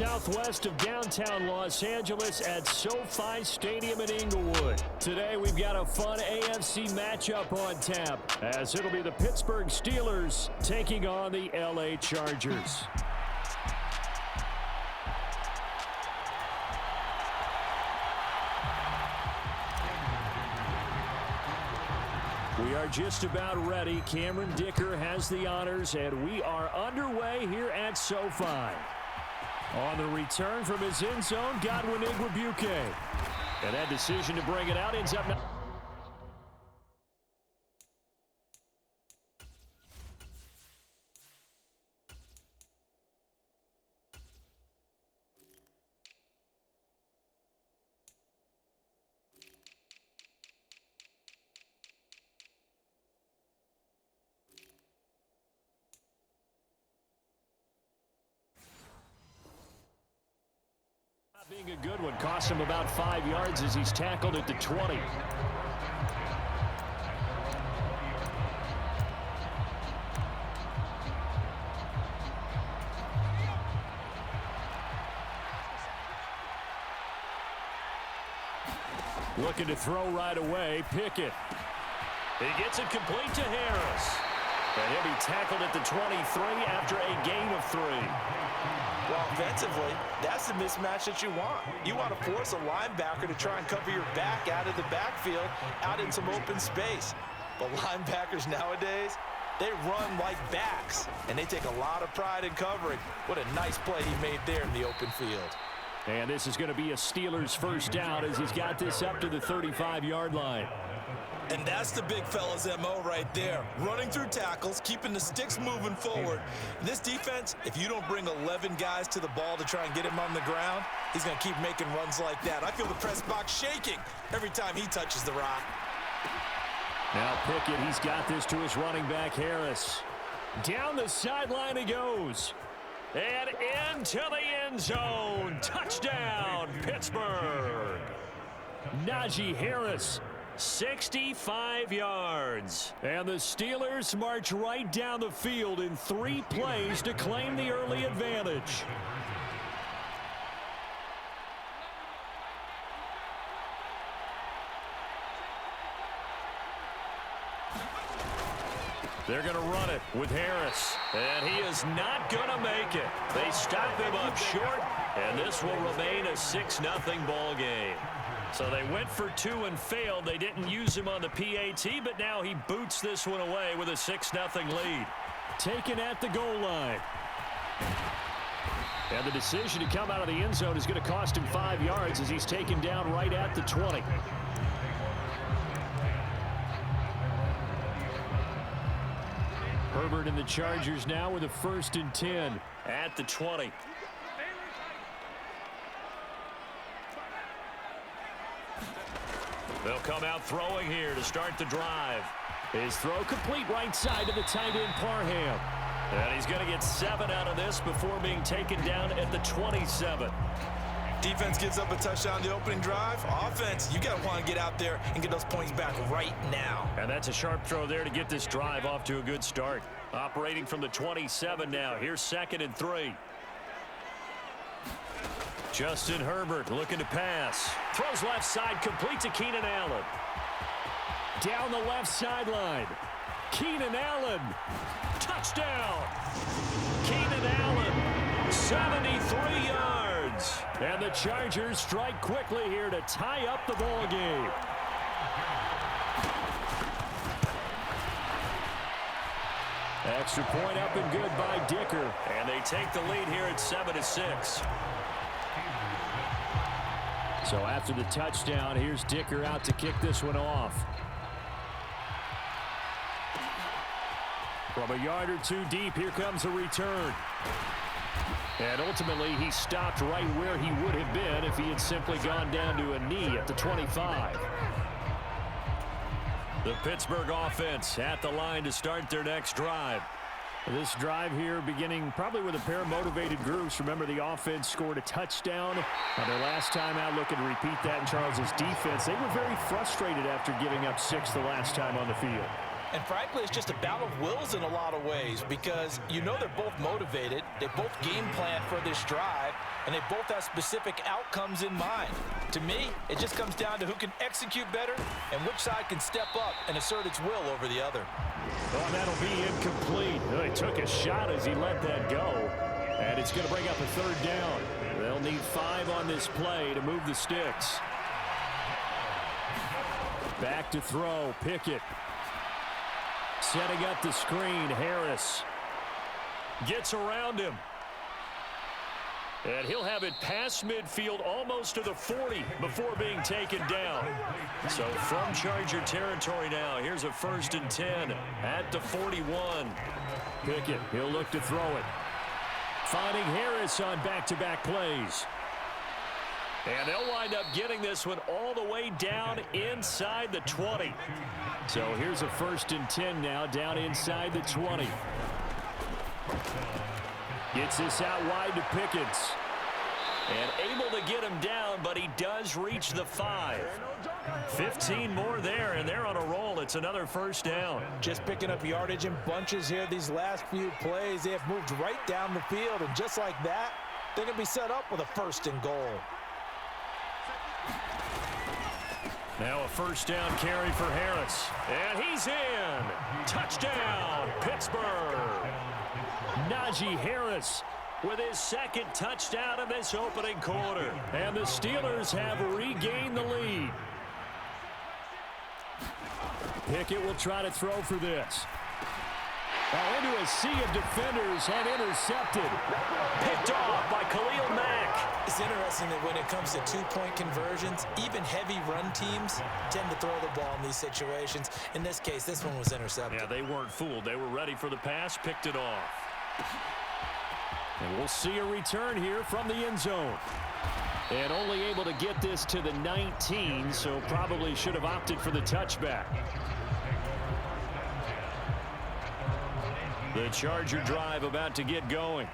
southwest of downtown Los Angeles at SoFi Stadium in Inglewood. Today we've got a fun AFC matchup on tap, as it'll be the Pittsburgh Steelers taking on the LA Chargers. We are just about ready. Cameron Dicker has the honors, and we are underway here at SoFi. On the return from his end zone, Godwin Igwebuike. And that decision to bring it out ends up... being a good one. Cost him about 5 yards as he's tackled at the 20. Looking to throw right away. Pickett. He gets it complete to Harris. And he'll be tackled at the 23 after a gain of 3. Well, offensively, that's the mismatch that you want. You want to force a linebacker to try and cover your back out of the backfield, out in some open space. But linebackers nowadays, they run like backs, and they take a lot of pride in covering. What a nice play he made there in the open field. And this is going to be a Steelers first down as he's got this up to the 35-yard line. And that's the big fella's MO right there. Running through tackles, keeping the sticks moving forward. This defense, if you don't bring 11 guys to the ball to try and get him on the ground, he's going to keep making runs like that. I feel the press box shaking every time he touches the rock. Now Pickett, he's got this to his running back, Harris. Down the sideline he goes. And into the end zone. Touchdown, Pittsburgh. Najee Harris. 65 yards. And the Steelers march right down the field in 3 plays to claim the early advantage. They're going to run it with Harris. And he is not going to make it. They stop him up short, and this will remain a 6-0 ball game. So they went for 2 and failed. They didn't use him on the PAT, but now he boots this one away with a 6-0 lead. Taken at the goal line. And the decision to come out of the end zone is going to cost him 5 yards as he's taken down right at the 20. Herbert and the Chargers now with a 1st and 10 at the 20. They'll come out throwing here to start the drive. His throw complete right side to the tight end Parham. And he's going to get 7 out of this before being taken down at the 27. Defense gives up a touchdown the opening drive. Offense, you got to want to get out there and get those points back right now. And that's a sharp throw there to get this drive off to a good start. Operating from the 27 now. Here's 2nd and 3. Justin Herbert looking to pass. Throws left side, complete to Keenan Allen. Down the left sideline. Keenan Allen. Touchdown. Keenan Allen. 73 yards. And the Chargers strike quickly here to tie up the ball game. Extra point up and good by Dicker. And they take the lead here at 7-6. So after the touchdown, here's Dicker out to kick this one off. From a yard or 2 deep, here comes a return. And ultimately, he stopped right where he would have been if he had simply gone down to a knee at the 25. The Pittsburgh offense at the line to start their next drive. This drive here beginning probably with a pair of motivated groups. Remember, the offense scored a touchdown on their last time out. Looking to repeat that in Charles's defense. They were very frustrated after giving up 6 the last time on the field. And frankly, it's just a battle of wills in a lot of ways because you know they're both motivated, they both game plan for this drive, and they both have specific outcomes in mind. To me, it just comes down to who can execute better and which side can step up and assert its will over the other. Well, that'll be incomplete. He took a shot as he let that go, and it's going to bring up a third down. They'll need 5 on this play to move the sticks. Back to throw, Pickett. Setting up the screen, Harris. Gets around him. And he'll have it past midfield almost to the 40 before being taken down. So from Charger territory now, here's a 1st and 10 at the 41. Pickett, he'll look to throw it. Finding Harris on back-to-back plays. And they'll wind up getting this one all the way down inside the 20. So here's a 1st and 10 now down inside the 20. Gets this out wide to Pickens. And able to get him down, but he does reach the 5. 15 more there, and they're on a roll. It's another 1st down. Just picking up yardage in bunches here these last few plays. They have moved right down the field, and just like that, they're going to be set up with a 1st and goal. Now a 1st down carry for Harris. And he's in. Touchdown, Pittsburgh. Najee Harris with his 2nd touchdown in this opening quarter. And the Steelers have regained the lead. Pickett will try to throw for this. Now into a sea of defenders and intercepted. Picked off by Khalil Mack. It's interesting that when it comes to 2-point conversions, even heavy run teams tend to throw the ball in these situations. In this case, this one was intercepted. Yeah, they weren't fooled. They were ready for the pass, picked it off. And we'll see a return here from the end zone. And only able to get this to the 19, so probably should have opted for the touchback. The Charger drive about to get going.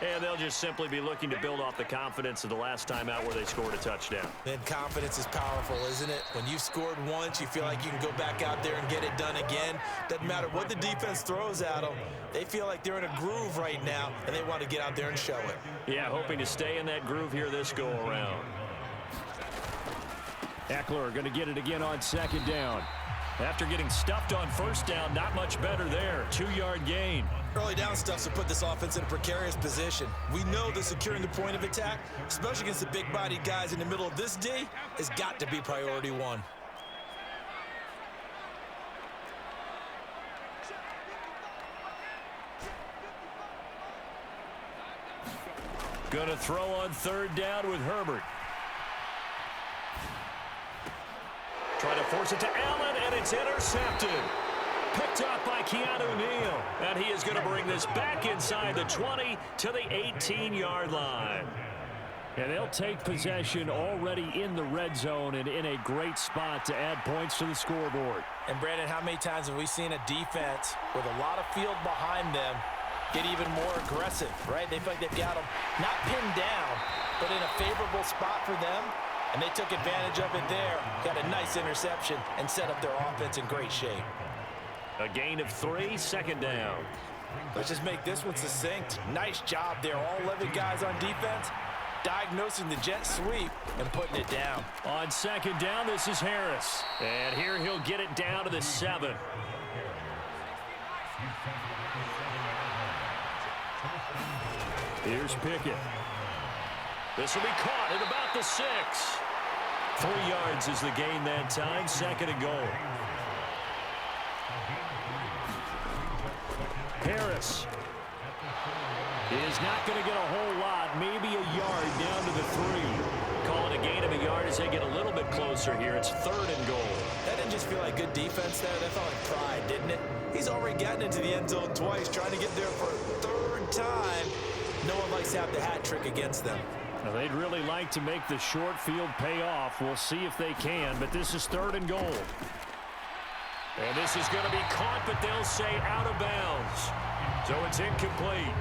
And they'll just simply be looking to build off the confidence of the last time out where they scored a touchdown. Then confidence is powerful, isn't it? When you've scored once, you feel like you can go back out there and get it done again. Doesn't matter what the defense throws at them. They feel like they're in a groove right now, and they want to get out there and show it. Yeah, hoping to stay in that groove here this go-around. Eckler going to get it again on 2nd down. After getting stuffed on 1st down, not much better there. 2-yard gain. Early down stuff to put this offense in a precarious position. We know that securing the point of attack, especially against the big-bodied guys in the middle of this D, has got to be priority 1. Going to throw on 3rd down with Herbert. Trying to force it to Allen, and it's intercepted. Picked up by Keanu Neal. And he is going to bring this back inside the 20 to the 18-yard line. And they'll take possession already in the red zone and in a great spot to add points to the scoreboard. And, Brandon, how many times have we seen a defense with a lot of field behind them get even more aggressive, right? They feel like they've got them not pinned down, but in a favorable spot for them. And they took advantage of it there. Got a nice interception and set up their offense in great shape. A gain of 3, 2nd down. Let's just make this one succinct. Nice job there. All 11 guys on defense diagnosing the jet sweep and putting it down. On 2nd down, this is Harris. And here he'll get it down to the 7. Here's Pickett. This will be caught at about the 6. 3 yards is the gain that time. 2nd and goal. Harris is not going to get a whole lot, maybe a yard down to the 3. Calling a gain of a yard as they get a little bit closer here. It's 3rd and goal. That didn't just feel like good defense there. That felt like pride, didn't it? He's already gotten into the end zone twice, trying to get there for a 3rd time. No one likes to have the hat trick against them. Now, they'd really like to make the short field pay off. We'll see if they can, but this is 3rd and goal. And this is going to be caught, but they'll say out of bounds. So it's incomplete.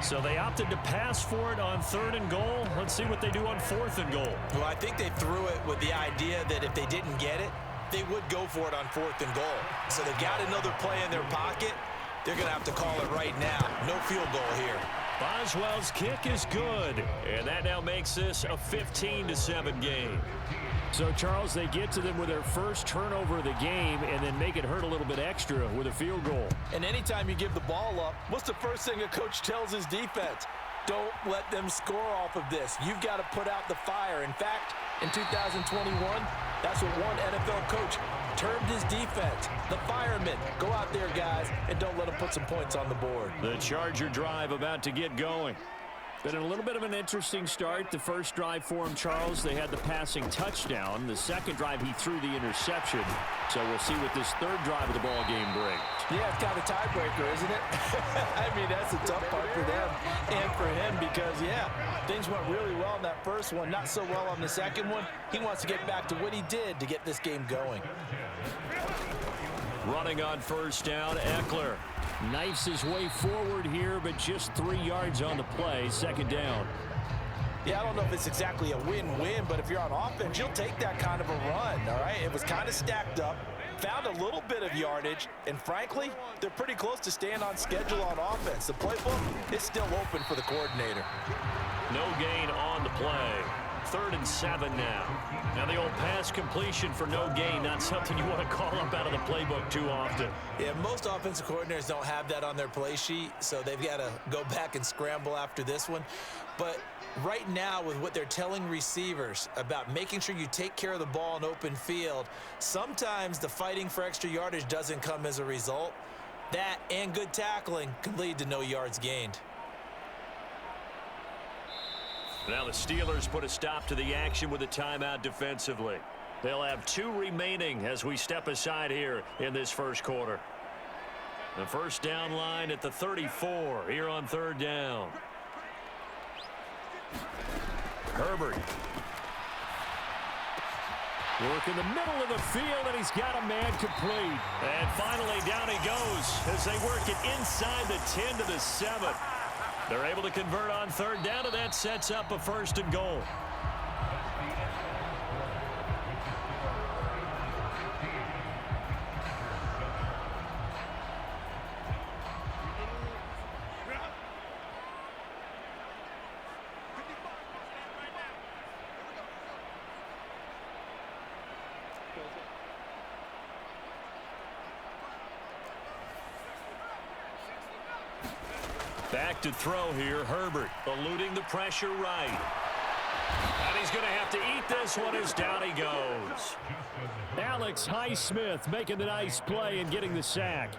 So they opted to pass for it on 3rd and goal. Let's see what they do on 4th and goal. Well, I think they threw it with the idea that if they didn't get it, they would go for it on 4th and goal. So they've got another play in their pocket. They're going to have to call it right now. No field goal here. Boswell's kick is good, and that now makes this a 15-7 game. So, Charles, they get to them with their first turnover of the game and then make it hurt a little bit extra with a field goal. And anytime you give the ball up, what's the first thing a coach tells his defense? Don't let them score off of this. You've got to put out the fire. In fact, in 2021, that's what one NFL coach termed his defense. The firemen. Go out there, guys, and don't let them put some points on the board. The Charger drive about to get going. Been a little bit of an interesting start. The first drive for him, Charles, they had the passing touchdown. The second drive, he threw the interception. So we'll see what this third drive of the ball game brings. Yeah, it's kind of a tiebreaker, isn't it? I mean, that's a tough part for them and for him because, yeah, things went really well in that first one, not so well on the second one. He wants to get back to what he did to get this game going. Running on first down, Eckler knifes his way forward here, but just 3 yards on the play, second down. Yeah, I don't know if it's exactly a win-win, but if you're on offense, you'll take that kind of a run, all right? It was kind of stacked up, found a little bit of yardage, and frankly, they're pretty close to staying on schedule on offense. The playbook is still open for the coordinator. No gain on the play. 3rd and 7 now. Now the old pass completion for no gain, not something you want to call up out of the playbook too often. Yeah, most offensive coordinators don't have that on their play sheet, so they've got to go back and scramble after this one. But right now, with what they're telling receivers about making sure you take care of the ball in open field, sometimes the fighting for extra yardage doesn't come as a result. That and good tackling can lead to no yards gained. Now the Steelers put a stop to the action with a timeout defensively. They'll have 2 remaining as we step aside here in this first quarter. The first down line at the 34 here on 3rd down. Herbert. Work in the middle of the field, and he's got a man complete. And finally down he goes as they work it inside the 10 to the 7. They're able to convert on 3rd down, and that sets up a 1st and goal. Back to throw here, Herbert, eluding the pressure right. And he's going to have to eat this one as down he goes. Alex Highsmith making the nice play and getting the sack.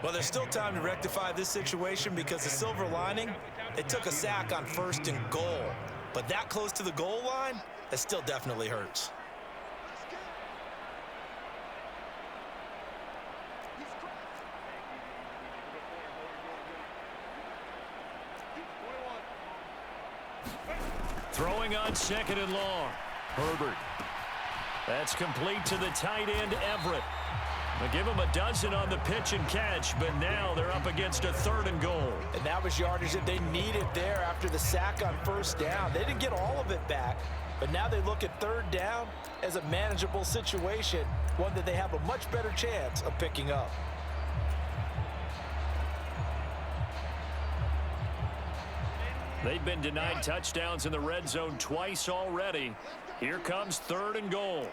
Well, there's still time to rectify this situation because the silver lining, it took a sack on 1st and goal. But that close to the goal line, that still definitely hurts. Throwing on 2nd and long. Herbert. That's complete to the tight end, Everett. They give him a dozen on the pitch and catch, but now they're up against a 3rd and goal. And that was yardage that they needed there after the sack on 1st down. They didn't get all of it back, but now they look at 3rd down as a manageable situation, one that they have a much better chance of picking up. They've been denied touchdowns in the red zone twice already. Here comes 3rd and goal.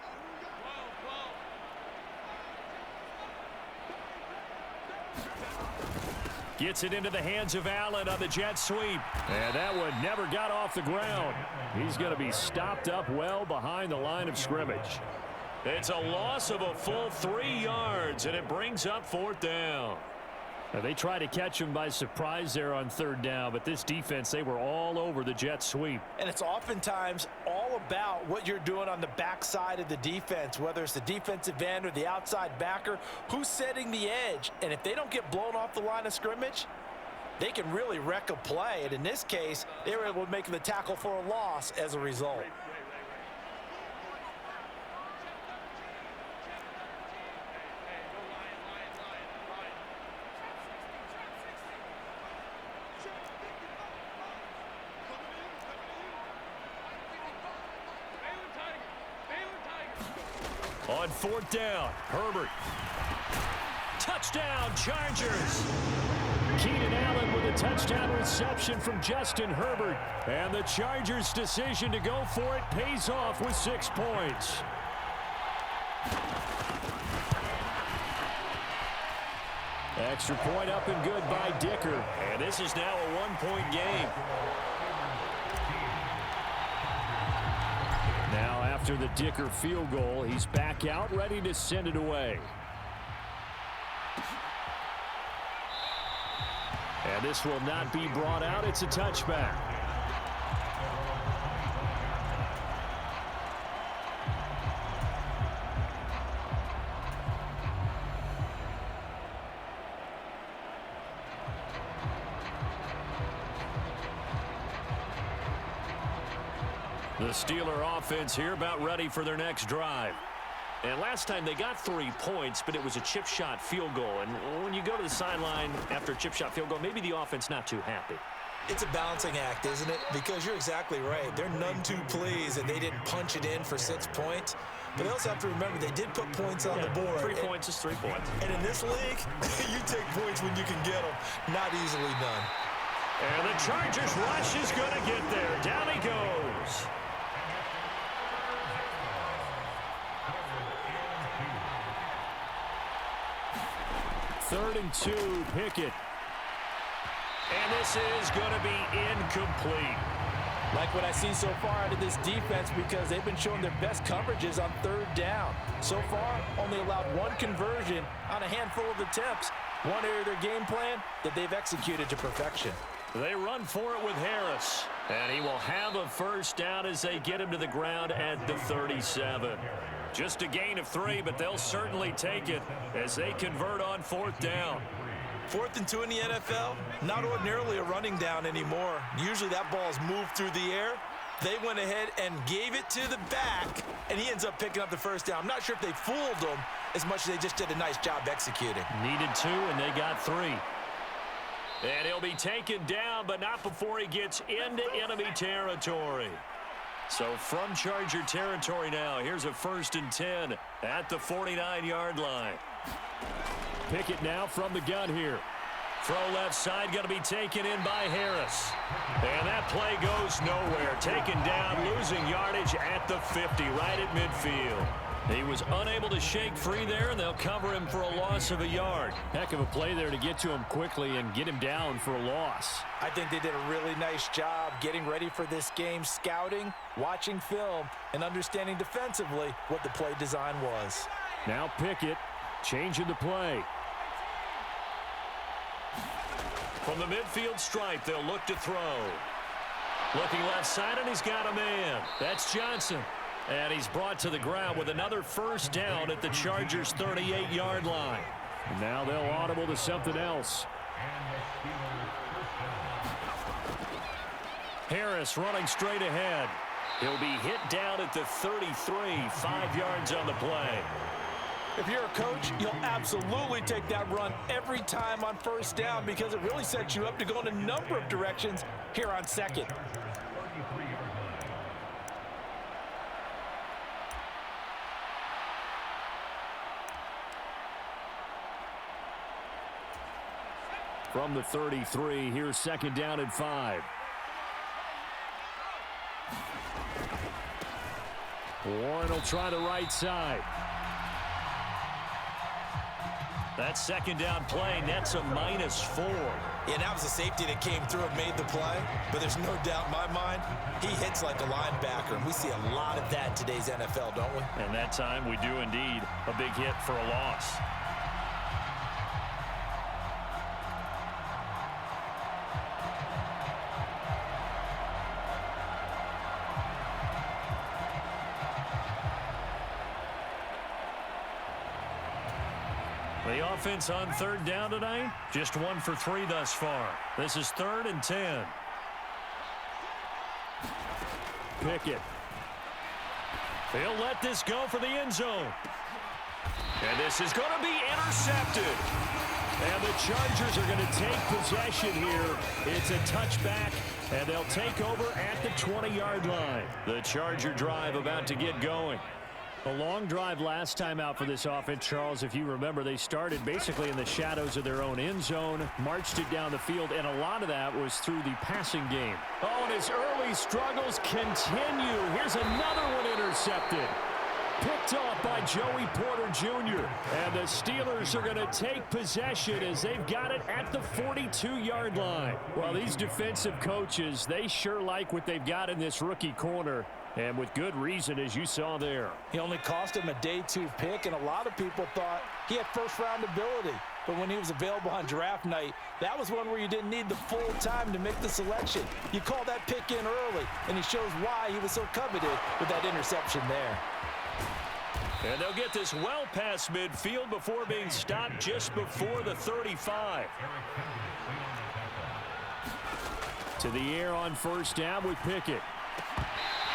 Gets it into the hands of Allen on the jet sweep. And that one never got off the ground. He's going to be stopped up well behind the line of scrimmage. It's a loss of a full 3 yards, and it brings up 4th down. Now, they try to catch him by surprise there on 3rd down, but this defense, they were all over the jet sweep. And it's oftentimes all about what you're doing on the backside of the defense, whether it's the defensive end or the outside backer, who's setting the edge. And if they don't get blown off the line of scrimmage, they can really wreck a play. And in this case, they were able to make the tackle for a loss as a result. On fourth down, Herbert. Touchdown, Chargers. Keenan Allen with a touchdown reception from Justin Herbert. And the Chargers' decision to go for it pays off with 6 points. Extra point up and good by Dicker. And this is now a 1-point game. Now after the Dicker field goal, he's back out ready to send it away. And this will not be brought out. It's a touchback. The Steeler offense here about ready for their next drive. And last time they got 3 points, but it was a chip shot field goal. And when you go to the sideline after a chip shot field goal, maybe the offense not too happy. It's a balancing act, isn't it? Because you're exactly right. They're none too pleased that they didn't punch it in for 6 points. But they also have to remember they did put points on the board. 3 points is 3 points. And in this league, you take points when you can get them. Not easily done. And the Chargers rush is going to get there. Down he goes. Third and 2, Pickett. And this is going to be incomplete. Like what I see so far out of this defense, because they've been showing their best coverages on third down. So far, only allowed 1 conversion on a handful of attempts. One area of their game plan that they've executed to perfection. They run for it with Harris. And he will have a first down as they get him to the ground at the 37. Just a gain of 3, but they'll certainly take it as they convert on fourth down. 4th and 2 in the NFL, not ordinarily a running down anymore. Usually that ball is moved through the air. They went ahead and gave it to the back, and he ends up picking up the first down. I'm not sure if they fooled him as much as they just did a nice job executing. Needed 2, and they got 3. And he'll be taken down, but not before he gets into enemy territory. So from Charger territory now, here's a 1st and 10 at the 49-yard line. Pickett now from the gun here. Throw left side, going to be taken in by Harris. And that play goes nowhere. Taken down, losing yardage at the 50, right at midfield. He was unable to shake free there, and they'll cover him for a loss of a yard. Heck of a play there to get to him quickly and get him down for a loss. I think they did a really nice job getting ready for this game, scouting, watching film, and understanding defensively what the play design was. Now Pickett changing the play. From the midfield stripe, they'll look to throw. Looking left side, and he's got a man. That's Johnson. And he's brought to the ground with another first down at the Chargers' 38-yard line. And now they'll audible to something else. Harris running straight ahead. He'll be hit down at the 33, 5 yards on the play. If you're a coach, you'll absolutely take that run every time on first down because it really sets you up to go in a number of directions here on second. From the 33, here's 2nd down and 5. Warren will try the right side. That 2nd down play nets a -4. Yeah, that was a safety that came through and made the play, but there's no doubt in my mind, he hits like a linebacker, and we see a lot of that in today's NFL, don't we? And that time we do indeed. A big hit for a loss. The offense on 3rd down tonight, just 1 for 3 thus far. This is 3rd and 10. Pickett. They'll let this go for the end zone. And this is going to be intercepted. And the Chargers are going to take possession here. It's a touchback, and they'll take over at the 20-yard line. The Charger drive about to get going. A long drive last time out for this offense, Charles. If you remember, they started basically in the shadows of their own end zone, marched it down the field, and a lot of that was through the passing game. Oh, and his early struggles continue. Here's another one intercepted. Picked off by Joey Porter Jr. And the Steelers are going to take possession as they've got it at the 42-yard line. Well, these defensive coaches, they sure like what they've got in this rookie corner. And with good reason, as you saw there. He only cost him a day 2 pick, and a lot of people thought he had first-round ability. But when he was available on draft night, that was one where you didn't need the full time to make the selection. You call that pick in early, and he shows why he was so coveted with that interception there. And they'll get this well past midfield before being stopped just before the 35. To the air on first down with Pickett.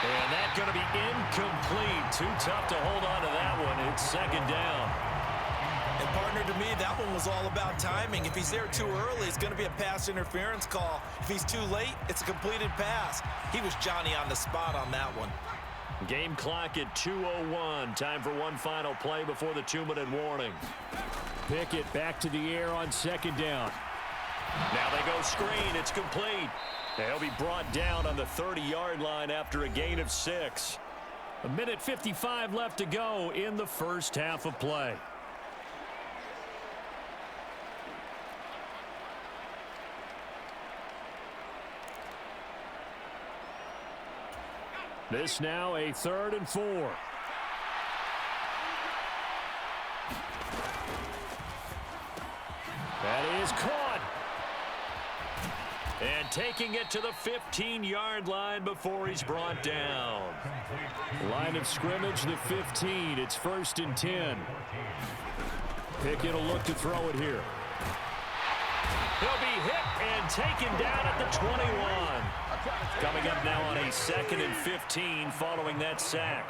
And that's going to be incomplete. Too tough to hold on to that one. It's second down. And partner, to me, that one was all about timing. If he's there too early, it's going to be a pass interference call. If he's too late, it's a completed pass. He was Johnny on the spot on that one. Game clock at 2:01. Time for one final play before the 2-minute warning. Pickett back to the air on second down. Now they go screen. It's complete. They'll be brought down on the 30-yard line after a gain of 6. 1:55 left to go in the first half of play. This now a 3rd and 4. That is caught. And taking it to the 15-yard line before he's brought down. Line of scrimmage, the 15. It's 1st and 10. Pickett will look to throw it here. He'll be hit and taken down at the 21. Coming up now on a 2nd and 15 following that sack.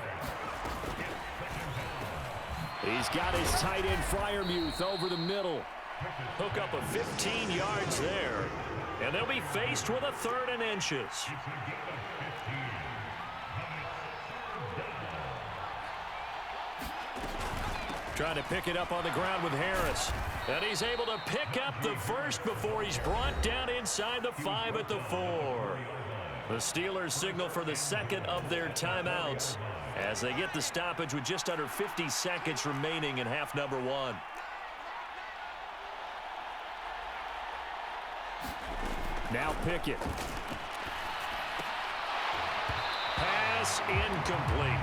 He's got his tight end Freiermuth over the middle. Hook up of 15 yards there. And they'll be faced with a 3rd and inches. Trying to pick it up on the ground with Harris. And he's able to pick up the first before he's brought down inside the 5 at the 4. The Steelers signal for the second of their timeouts as they get the stoppage with just under 50 seconds remaining in half number 1. Now Pickett. Pass incomplete.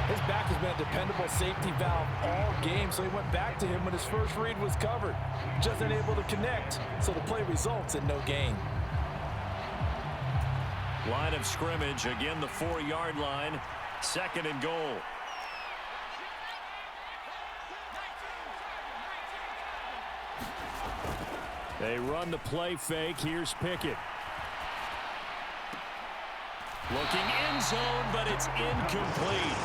His back has been a dependable safety valve all game, so he went back to him when his first read was covered. Just unable to connect, so the play results in no gain. Line of scrimmage, again the 4-yard line, 2nd and goal. They run the play fake. Here's Pickett. Looking end zone, but it's incomplete.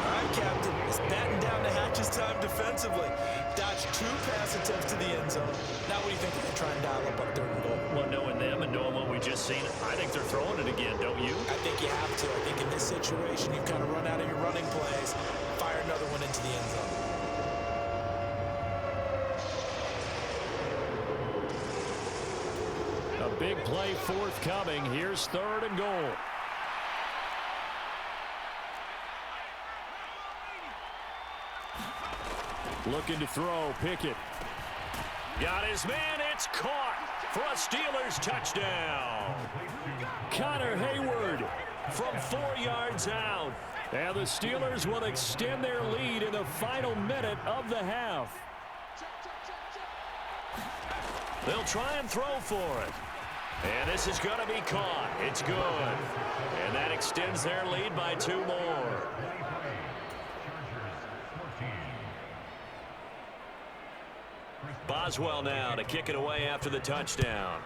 All right, Captain. It's batten down the hatches time defensively. Dodged 2 pass attempts to the end zone. Now what do you think if they try and dial up on 3rd and goal? Well, knowing them and knowing what we just seen, I think they're throwing it again, don't you? I think you have to. I think in this situation, you've kind of run out of your running plays. Fire another one into the end zone. A big play forthcoming. Here's 3rd and goal. Looking to throw, Pickett. Got his man, it's caught for a Steelers touchdown. Connor Hayward from 4 yards out. And the Steelers will extend their lead in the final minute of the half. They'll try and throw for it. And this is going to be caught. It's good. And that extends their lead by 2 more. Boswell now to kick it away after the touchdown.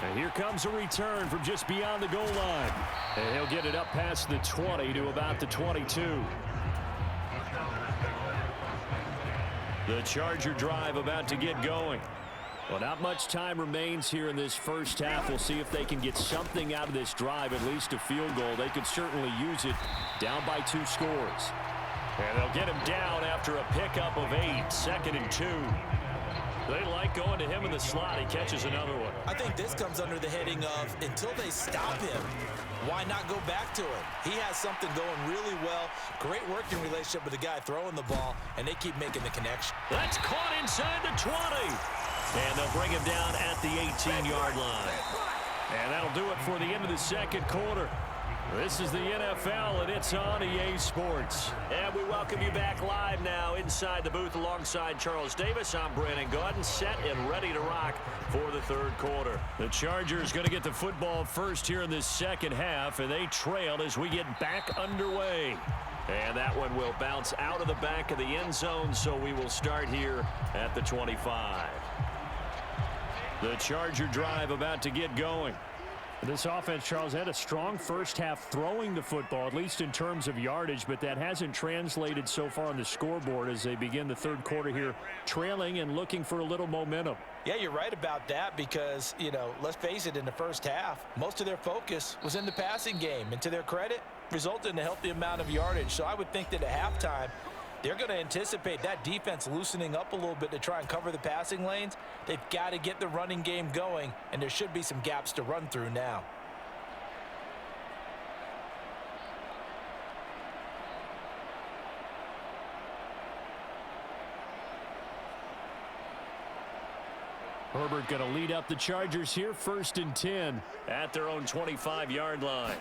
And here comes a return from just beyond the goal line. And he'll get it up past the 20 to about the 22. The Charger drive about to get going. Well, not much time remains here in this first half. We'll see if they can get something out of this drive, at least a field goal. They could certainly use it, down by 2 scores. And they'll get him down after a pickup of 8, 2nd and 2. They like going to him in the slot. He catches another one. I think this comes under the heading of until they stop him, why not go back to him? He has something going really well. Great working relationship with the guy throwing the ball, and they keep making the connection. That's caught inside the 20. And they'll bring him down at the 18-yard line. And that'll do it for the end of the second quarter. This is the NFL, and it's on EA Sports. And we welcome you back live now inside the booth alongside Charles Davis. I'm Brandon Gaudin, set and ready to rock for the third quarter. The Chargers going to get the football first here in this second half, and they trail as we get back underway. And that one will bounce out of the back of the end zone, so we will start here at the 25. The Charger drive about to get going. This offense, Charles, had a strong first half throwing the football, at least in terms of yardage, but that hasn't translated so far on the scoreboard as they begin the third quarter here, trailing and looking for a little momentum. Yeah, you're right about that because, let's face it, in the first half, most of their focus was in the passing game. And to their credit, resulted in a healthy amount of yardage. So I would think that at halftime, they're going to anticipate that defense loosening up a little bit to try and cover the passing lanes. They've got to get the running game going, and there should be some gaps to run through now. Herbert going to lead up the Chargers here, 1st and 10 at their own 25-yard line.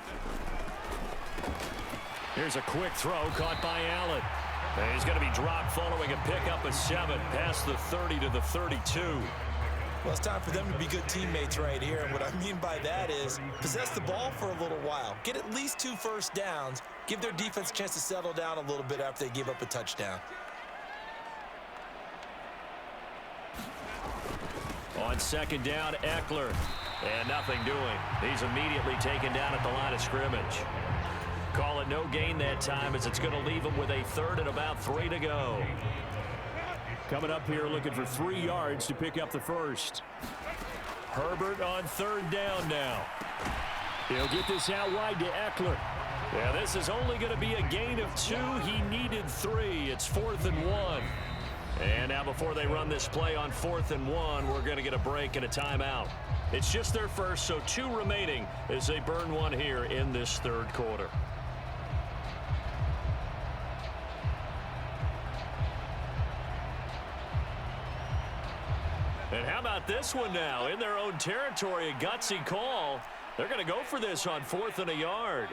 Here's a quick throw caught by Allen. And he's going to be dropped following a pickup of 7 past the 30 to the 32. Well, it's time for them to be good teammates right here. And what I mean by that is possess the ball for a little while. Get at least 2 first downs. Give their defense a chance to settle down a little bit after they give up a touchdown. On 2nd down, Eckler. And nothing doing. He's immediately taken down at the line of scrimmage. Call it no gain that time as it's going to leave him with a 3rd and about 3 to go. Coming up here looking for 3 yards to pick up the first. Herbert on 3rd down now. He'll get this out wide to Eckler. Yeah, this is only going to be a gain of 2. He needed 3. It's 4th and 1. And now before they run this play on 4th and 1, we're going to get a break and a timeout. It's just their first, so 2 remaining as they burn 1 here in this third quarter. And how about this one now? In their own territory, a gutsy call. They're going to go for this on 4th and a yard.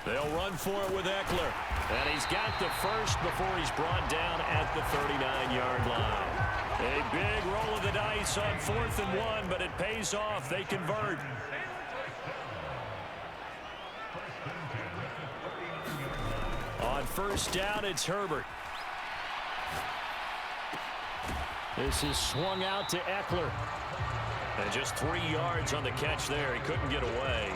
They'll run for it with Eckler. And he's got the first before he's brought down at the 39-yard line. A big roll of the dice on 4th and 1, but it pays off. They convert. On 1st down, it's Herbert. This is swung out to Eckler. And just 3 yards on the catch there. He couldn't get away.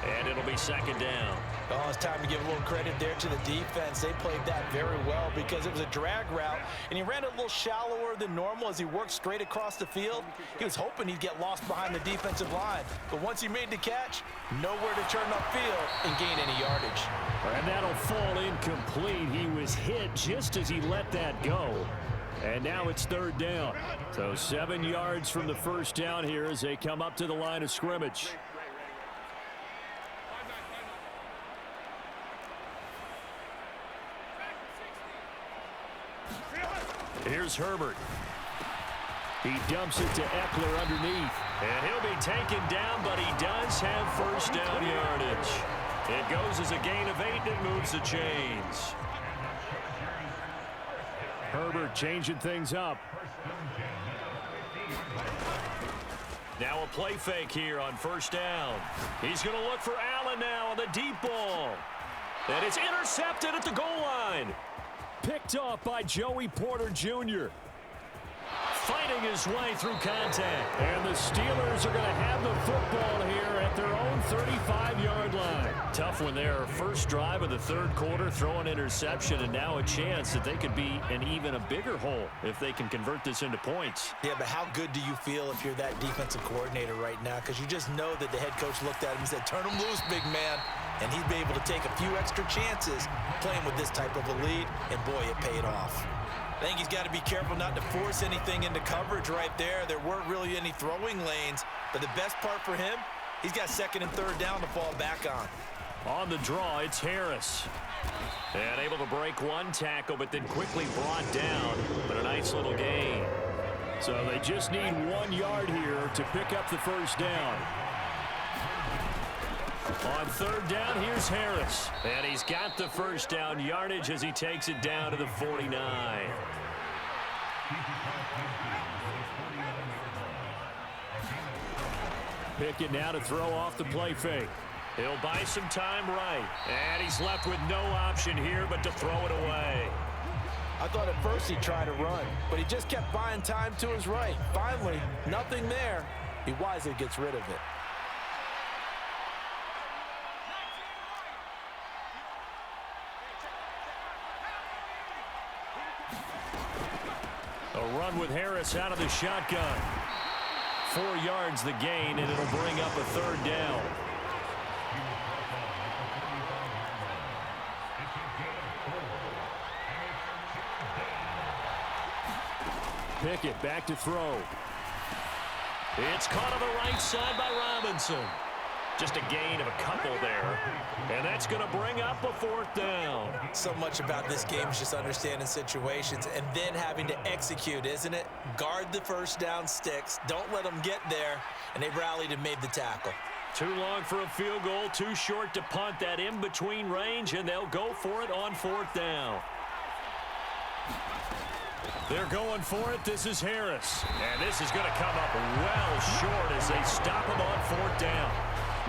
And it'll be 2nd down. Oh, it's time to give a little credit there to the defense. They played that very well because it was a drag route, and he ran a little shallower than normal as he worked straight across the field. He was hoping he'd get lost behind the defensive line, but once he made the catch, nowhere to turn upfield and gain any yardage. And that'll fall incomplete. He was hit just as he let that go. And now it's 3rd down. So 7 yards from the first down here as they come up to the line of scrimmage. Here's Herbert. He dumps it to Eckler underneath. And he'll be taken down, but he does have first down yardage. It goes as a gain of 8 and moves the chains. Herbert changing things up. Now a play fake here on 1st down. He's going to look for Allen now on the deep ball. And it's intercepted at the goal line. Picked off by Joey Porter Jr. fighting his way through contact. And the Steelers are going to have the football here at their own 35-yard line. Tough when their first drive of the third quarter, throw an interception, and now a chance that they could be in even a bigger hole if they can convert this into points. Yeah, but how good do you feel if you're that defensive coordinator right now? Because you just know that the head coach looked at him and said, turn him loose, big man. And he'd be able to take a few extra chances playing with this type of a lead, and boy, it paid off. I think he's got to be careful not to force anything into coverage right there. There weren't really any throwing lanes, but the best part for him, he's got second and third down to fall back on. On the draw, it's Harris. And able to break one tackle, but then quickly brought down, but a nice little gain. So they just need 1 yard here to pick up the first down. On third down, here's Harris. And he's got the first down yardage as he takes it down to the 49. Pickett now to throw off the play fake. He'll buy some time right. And he's left with no option here but to throw it away. I thought at first he'd try to run, but he just kept buying time to his right. Finally, nothing there. He wisely gets rid of it. A run with Harris out of the shotgun. 4 yards the gain, and it'll bring up a third down. Pickett back to throw. It's caught on the right side by Robinson. Just a gain of a couple there. And that's going to bring up a fourth down. So much about this game is just understanding situations and then having to execute, isn't it? Guard the first down sticks. Don't let them get there. And they rallied and made the tackle. Too long for a field goal. Too short to punt that in-between range. And they'll go for it on fourth down. They're going for it. This is Harris. And this is going to come up well short as they stop him on fourth down.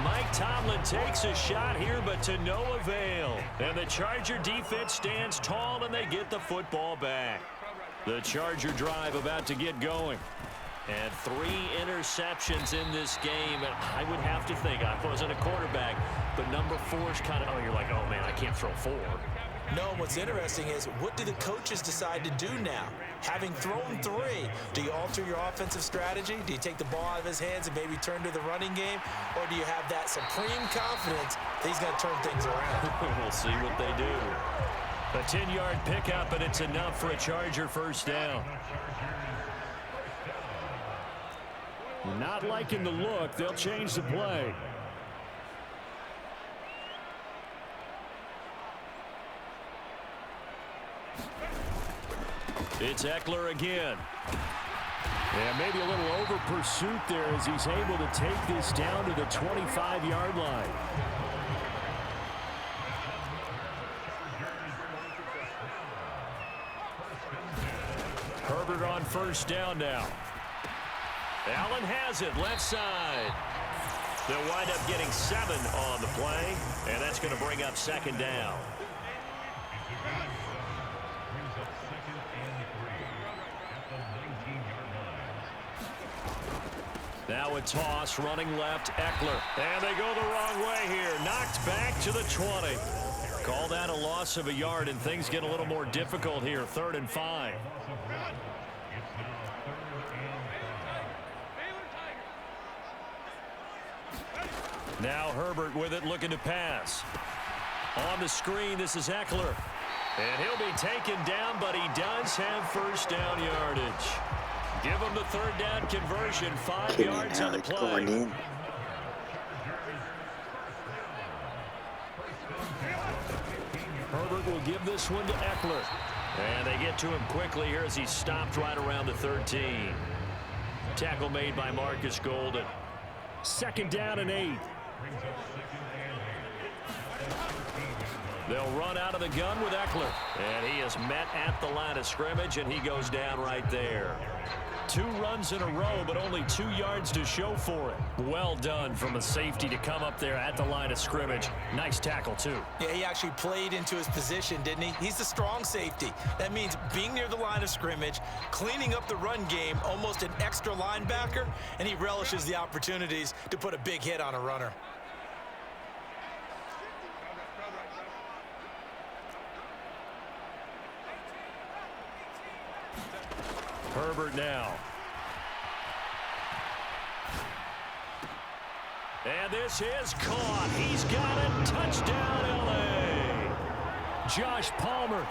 Mike Tomlin takes a shot here, but to no avail. And the Charger defense stands tall, and they get the football back. The Charger drive about to get going. And 3 interceptions in this game. And I would have to think, I wasn't a quarterback, but number 4 is kind of, oh, you're like, oh, man, I can't throw 4. No, what's interesting is, what do the coaches decide to do now? Having thrown 3, do you alter your offensive strategy? Do you take the ball out of his hands and maybe turn to the running game? Or do you have that supreme confidence that he's going to turn things around? We'll see what they do. A 10-yard pickup, and it's enough for a Charger first down. Not liking the look. They'll change the play. It's Eckler again. Yeah, maybe a little over pursuit there as he's able to take this down to the 25-yard line. Herbert on first down now. Allen has it left side. They'll wind up getting 7 on the play, and that's going to bring up second down. Now a toss, running left, Eckler. And they go the wrong way here. Knocked back to the 20. Call that a loss of a yard, and things get a little more difficult here. 3rd and 5. Now Herbert with it, looking to pass. On the screen, this is Eckler. And he'll be taken down, but he does have first down yardage. Give him the 3rd down conversion, 5 yards on the play. Herbert will give this one to Eckler. And they get to him quickly here as he stopped right around the 13. Tackle made by Marcus Golden. 2nd down and 8. They'll run out of the gun with Eckler. And he is met at the line of scrimmage, and he goes down right there. 2 runs in a row, but only 2 yards to show for it. Well done from a safety to come up there at the line of scrimmage. Nice tackle, too. Yeah, he actually played into his position, didn't he? He's the strong safety. That means being near the line of scrimmage, cleaning up the run game, almost an extra linebacker, and he relishes the opportunities to put a big hit on a runner. Herbert now. And this is caught. He's got it. Touchdown, L.A. Josh Palmer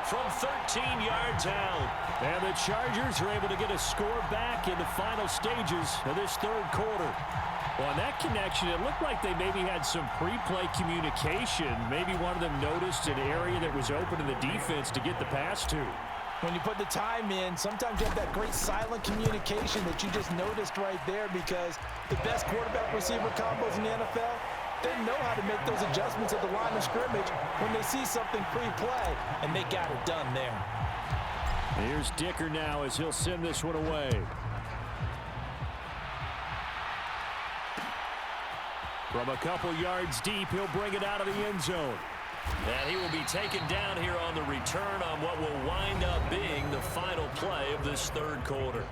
from 13 yards out. And the Chargers are able to get a score back in the final stages of this third quarter. Well, on that connection, it looked like they maybe had some pre-play communication. Maybe one of them noticed an area that was open in the defense to get the pass to. When you put the time in, sometimes you have that great silent communication that you just noticed right there, because the best quarterback-receiver combos in the NFL, they know how to make those adjustments at the line of scrimmage when they see something pre-play, and they got it done there. Here's Dicker now as he'll send this one away. From a couple yards deep, he'll bring it out of the end zone. And he will be taken down here on the return on what will wind up being the final play of this third quarter.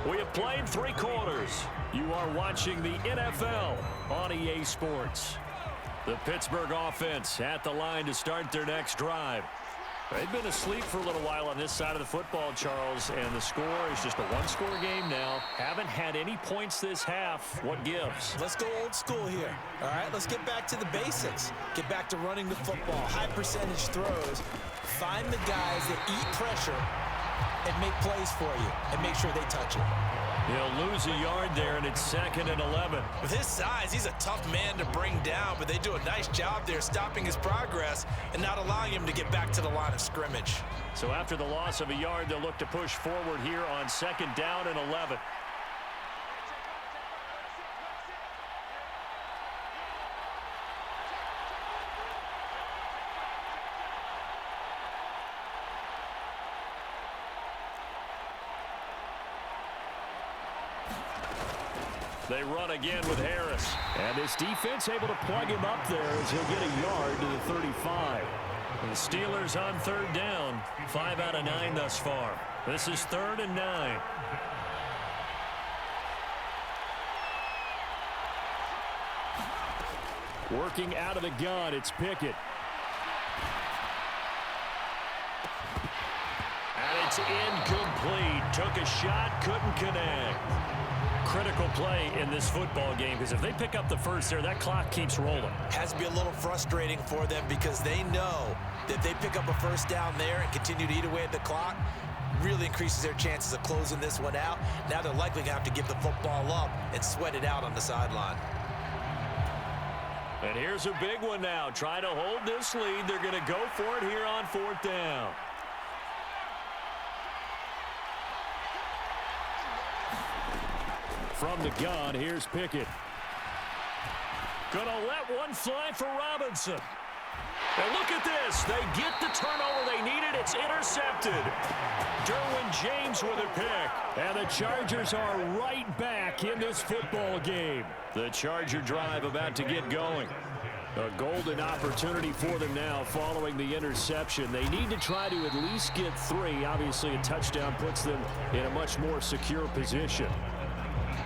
We have played 3 quarters. You are watching the NFL on EA Sports. The Pittsburgh offense at the line to start their next drive. They've been asleep for a little while on this side of the football, Charles, and the score is just a 1-score game now. Haven't had any points this half. What gives? Let's go old school here. All right, let's get back to the basics. Get back to running the football, high percentage throws. Find the guys that eat pressure and make plays for you and make sure they touch it. He'll lose a yard there, and it's 2nd and 11. With his size, he's a tough man to bring down, but they do a nice job there stopping his progress and not allowing him to get back to the line of scrimmage. So after the loss of a yard, they'll look to push forward here on 2nd down and 11. They run again with Harris. And this defense able to plug him up there as he'll get a yard to the 35. And the Steelers on 3rd down. 5 out of 9 thus far. This is 3rd and 9. Working out of the gun, it's Pickett. And it's incomplete. Took a shot, couldn't connect. Critical play in this football game, because if they pick up the first there, that clock keeps rolling. Has to be a little frustrating for them, because they know that if they pick up a first down there and continue to eat away at the clock, really increases their chances of closing this one out. Now they're likely going to have to give the football up and sweat it out on the sideline. And here's a big one now. Trying to hold this lead. They're going to go for it here on 4th down. From the gun, here's Pickett. Gonna let one fly for Robinson. And look at this. They get the turnover they needed. It's intercepted. Derwin James with a pick. And the Chargers are right back in this football game. The Charger drive about to get going. A golden opportunity for them now following the interception. They need to try to at least get 3. Obviously, a touchdown puts them in a much more secure position.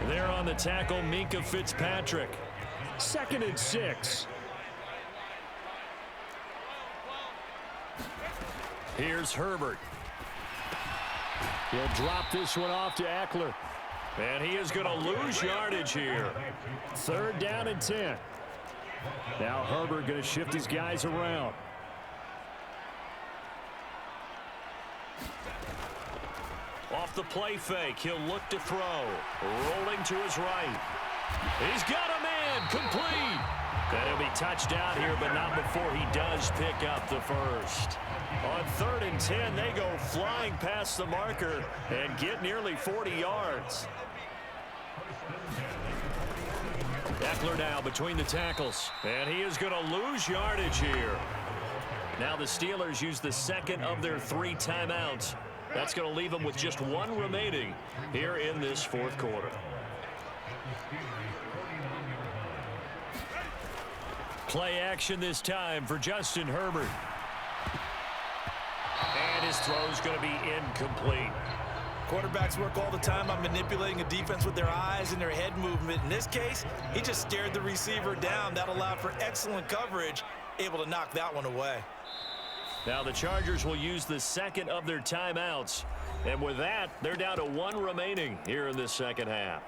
There on the tackle, Minkah Fitzpatrick. 2nd and 6. Here's Herbert. He'll drop this one off to Eckler. And he is going to lose yardage here. 3rd down and 10. Now Herbert going to shift his guys around. Off the play fake, he'll look to throw. Rolling to his right. He's got a man, complete. And he'll be touched down here, but not before he does pick up the first. On 3rd and 10, they go flying past the marker and get nearly 40 yards. Eckler now between the tackles, and he is going to lose yardage here. Now the Steelers use the 2nd of their 3 timeouts. That's going to leave them with just one remaining here in this fourth quarter. Play action this time for Justin Herbert. And his throw's going to be incomplete. Quarterbacks work all the time on manipulating a defense with their eyes and their head movement. In this case, he just stared the receiver down. That allowed for excellent coverage, able to knock that one away. Now the Chargers will use the second of their timeouts. And with that, they're down to one remaining here in this second half.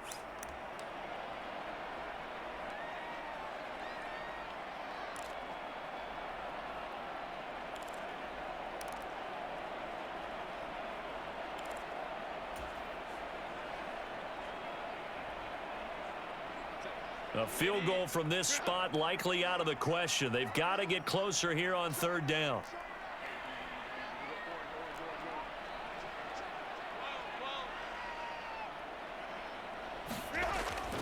A field goal from this spot likely out of the question. They've got to get closer here on third down.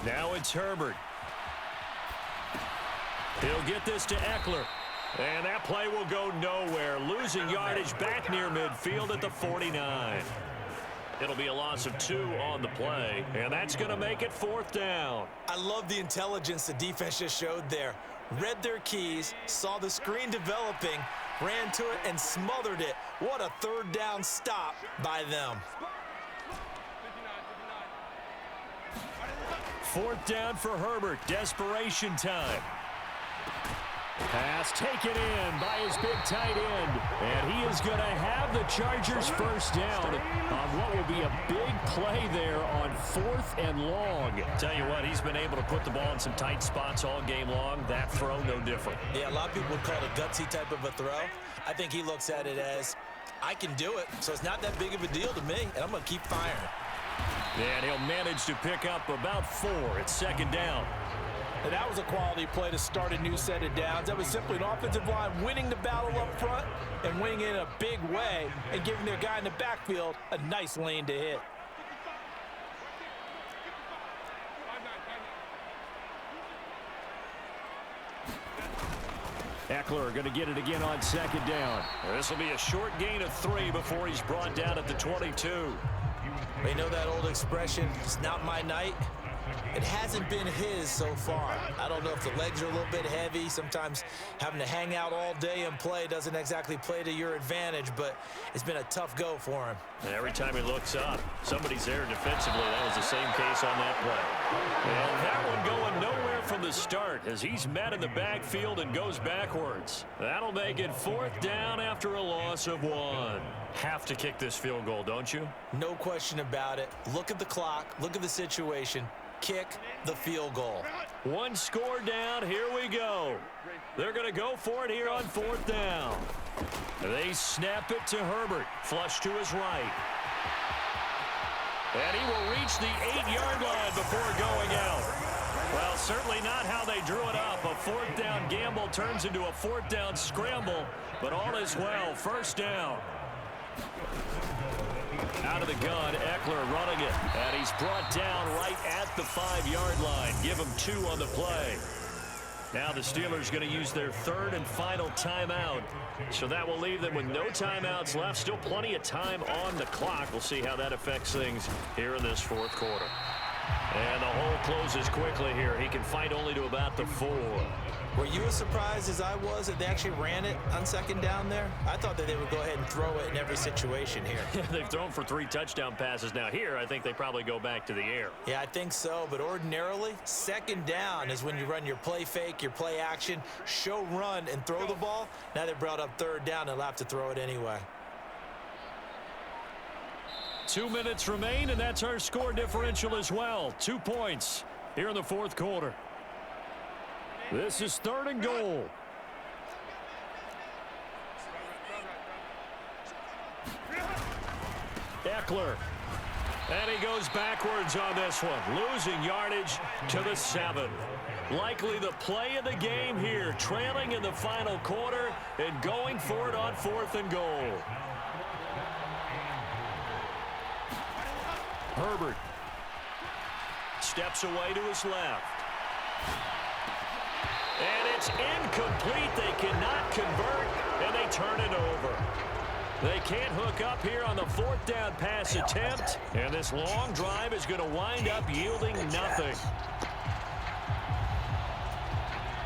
Now it's Herbert. He'll get this to Eckler. And that play will go nowhere. Losing yardage back near midfield at the 49. It'll be a loss of 2 on the play, and that's going to make it fourth down. I love the intelligence the defense just showed there. Read their keys, saw the screen developing, ran to it, and smothered it. What a third down stop by them. Fourth down for Herbert. Desperation time. Pass taken in by his big tight end. And he is going to have the Chargers first down on what will be a big play there on fourth and long. Tell you what, he's been able to put the ball in some tight spots all game long. That throw, no different. Yeah, a lot of people would call it a gutsy type of a throw. I think he looks at it as, I can do it, so it's not that big of a deal to me, and I'm going to keep firing. And he'll manage to pick up about 4. It's second down. And that was a quality play to start a new set of downs. That was simply an offensive line winning the battle up front and winning it in a big way and giving their guy in the backfield a nice lane to hit. Eckler going to get it again on second down. This will be a short gain of 3 before he's brought down at the 22. They know that old expression, it's not my night. It hasn't been his so far. I don't know if the legs are a little bit heavy. Sometimes having to hang out all day and play doesn't exactly play to your advantage, but it's been a tough go for him. And every time he looks up, somebody's there defensively. That was the same case on that play. And that one going nowhere from the start as he's met in the backfield and goes backwards. That'll make it fourth down after a loss of 1. Have to kick this field goal, don't you? No question about it. Look at the clock. Look at the situation. Kick the field goal. 1 score down. Here we go. They're going to go for it here on fourth down. They snap it to Herbert. Flush to his right. And he will reach the 8-yard line before going out. Well, certainly not how they drew it up. A fourth down gamble turns into a fourth down scramble, but all is well. First down. Out of the gun, Eckler running it. And he's brought down right at the 5-yard line. Give him 2 on the play. Now the Steelers going to use their third and final timeout. So that will leave them with no timeouts left. Still plenty of time on the clock. We'll see how that affects things here in this fourth quarter. And the hole closes quickly here. He can fight only to about the 4. Were you as surprised as I was that they actually ran it on second down there? I thought that they would go ahead and throw it in every situation here. They've thrown for 3 touchdown passes. Now here, I think they probably go back to the air. Yeah, I think so. But ordinarily, second down is when you run your play fake, your play action, show run, and throw the ball. Now they brought up third down. They'll have to throw it anyway. 2 minutes remain, and that's our score differential as well. 2 points here in the fourth quarter. This is third and goal. Eckler. And he goes backwards on this one. Losing yardage to the 7. Likely the play of the game here. Trailing in the final quarter and going for it on fourth and goal. Herbert steps away to his left. And it's incomplete. They cannot convert, and they turn it over. They can't hook up here on the fourth down pass attempt. And this long drive is going to wind up yielding nothing.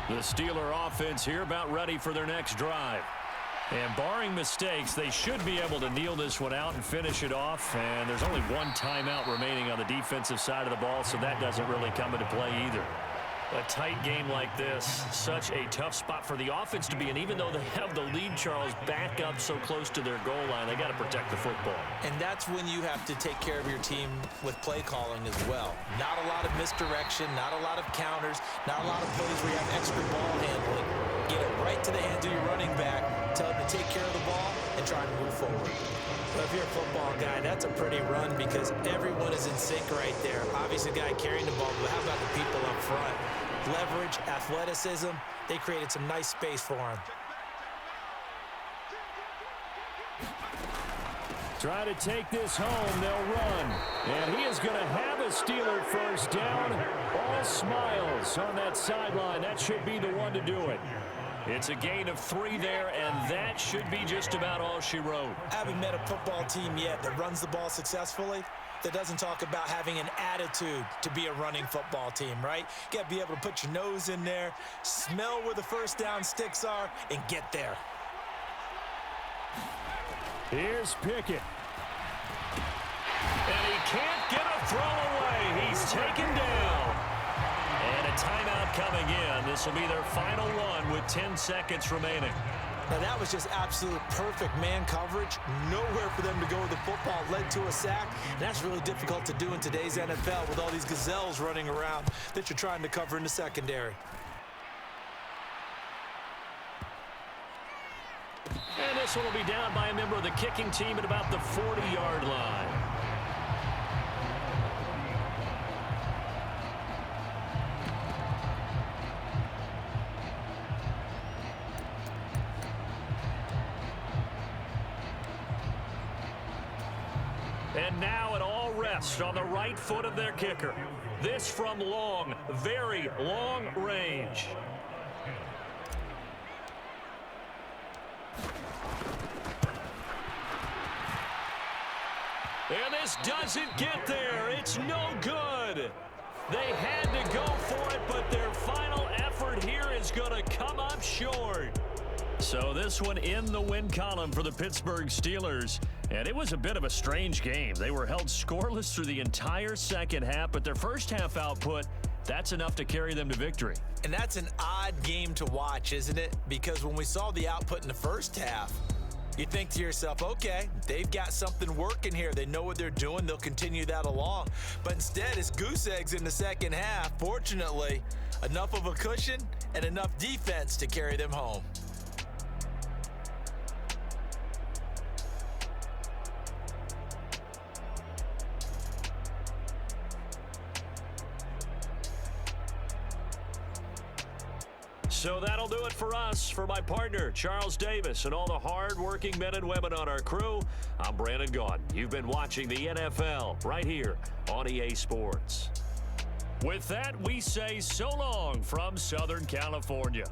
The Steeler offense here about ready for their next drive. And barring mistakes, they should be able to kneel this one out and finish it off. And there's only one timeout remaining on the defensive side of the ball, so that doesn't really come into play either. A tight game like this, such a tough spot for the offense to be in. Even though they have the lead, Charles, back up so close to their goal line, they got to protect the football. And that's when you have to take care of your team with play calling as well. Not a lot of misdirection, not a lot of counters, not a lot of plays where you have extra ball handling. Get it right to the hands of your running back, tell him to take care of the ball, and try to move forward. But if you're a football guy, that's a pretty run because everyone is in sync right there. Obviously, the guy carrying the ball, but how about the people up front? Leverage, athleticism, they created some nice space for him. Try to take this home, they'll run. And he is going to have a Steeler first down. All smiles on that sideline. That should be the one to do it. It's a gain of 3 there, and that should be just about all she wrote. I haven't met a football team yet that runs the ball successfully that doesn't talk about having an attitude to be a running football team, right? You got to be able to put your nose in there, smell where the first down sticks are, and get there. Here's Pickett. And he can't get a throw away. He's taken down. And a timeout coming in. This will be their final one with 10 seconds remaining. Now, that was just absolute perfect man coverage. Nowhere for them to go with the football. Led to a sack. And that's really difficult to do in today's NFL with all these gazelles running around that you're trying to cover in the secondary. And this one will be down by a member of the kicking team at about the 40-yard line. And now it all rests on the right foot of their kicker. This from long, very long range. And this doesn't get there. It's no good. They had to go for it, but their final effort here is going to come up short. So this one in the win column for the Pittsburgh Steelers. And it was a bit of a strange game. They were held scoreless through the entire second half, but their first half output, that's enough to carry them to victory. And that's an odd game to watch, isn't it? Because when we saw the output in the first half, you think to yourself, okay, they've got something working here. They know what they're doing. They'll continue that along. But instead, it's goose eggs in the second half. Fortunately, enough of a cushion and enough defense to carry them home. So that'll do it for us. For my partner, Charles Davis, and all the hard-working men and women on our crew, I'm Brandon Gaudin. You've been watching the NFL right here on EA Sports. With that, we say so long from Southern California.